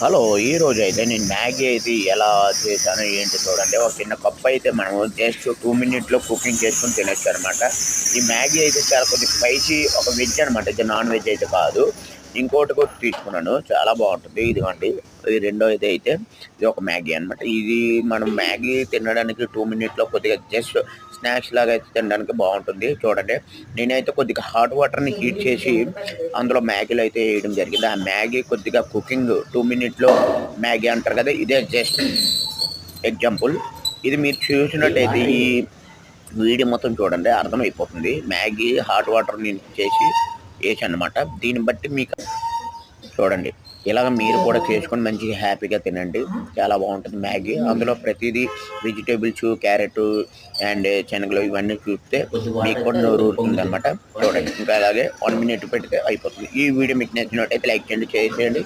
Hello! ఈరోజైతే నేను Maggi అయితే ఎలా చేశానో ఏంటి చూడండి. ఒక చిన్న కప్ అయితే మనం జస్ట్ 2 మినిట్స్‌లో కుకింగ్ చేసుకొని తినొచ్చనమాట. ఈ మ్యాగీ అయితే చాలా కొద్దిగా స్పైసీ ఒక వెజ్ అనమాట. ఇది నాన్ వెజ్ అయితే కాదు. ఇంకోటి కూడా తీసుకున్నాను. చాలా బావుంటుంది. ఇదిగోండి. ఈ రెండోది అయితే ఇది ఒక మ్యాగీ అనమాట. ఇది మనం మ్యాగీ తినడానికి 2 మినిట్స్‌లో కొద్దిగా జస్ట్ స్నాక్స్ లాగా అయితే తినడానికి బావుంటుంది. చూడండి. నేనైతే కొద్దిగా హాట్ వాటర్‌ని హీట్ చేసి అందులో మ్యాగీలో అయితే వేయడం జరిగింది. ఆ మ్యాగీ కొద్దిగా కుకింగ్ 2 మినిట్స్‌లో మ్యాగీ అంటారు కదా! ఇదే జస్ట్ ఎగ్జాంపుల్. ఇది మీరు చూసినట్టయితే ఈ వీడియో మొత్తం చూడండి అర్థమైపోతుంది. మ్యాగీ హాట్ వాటర్ నేను చేసి ఏసానన్నమాట. దీన్ని బట్టి మీకు చూడండి. ఇలాగ మీరు కూడా చేసుకొని మంచిగా హ్యాపీగా తినండి. చాలా బావుంటుంది మ్యాగీ. అందులో ప్రతీదీ వెజిటబుల్స్, క్యారెటు అండ్ శనగలు ఇవన్నీ చూస్తే మీకు కూడా నోరూరుతుందనమాట. చూడండి. ఇంకా అలాగే 1 మినిట్ పెడితే అయిపోతుంది. ఈ వీడియో మీకు నచ్చినట్టయితే లైక్ చేయండి, షేర్ చేయండి.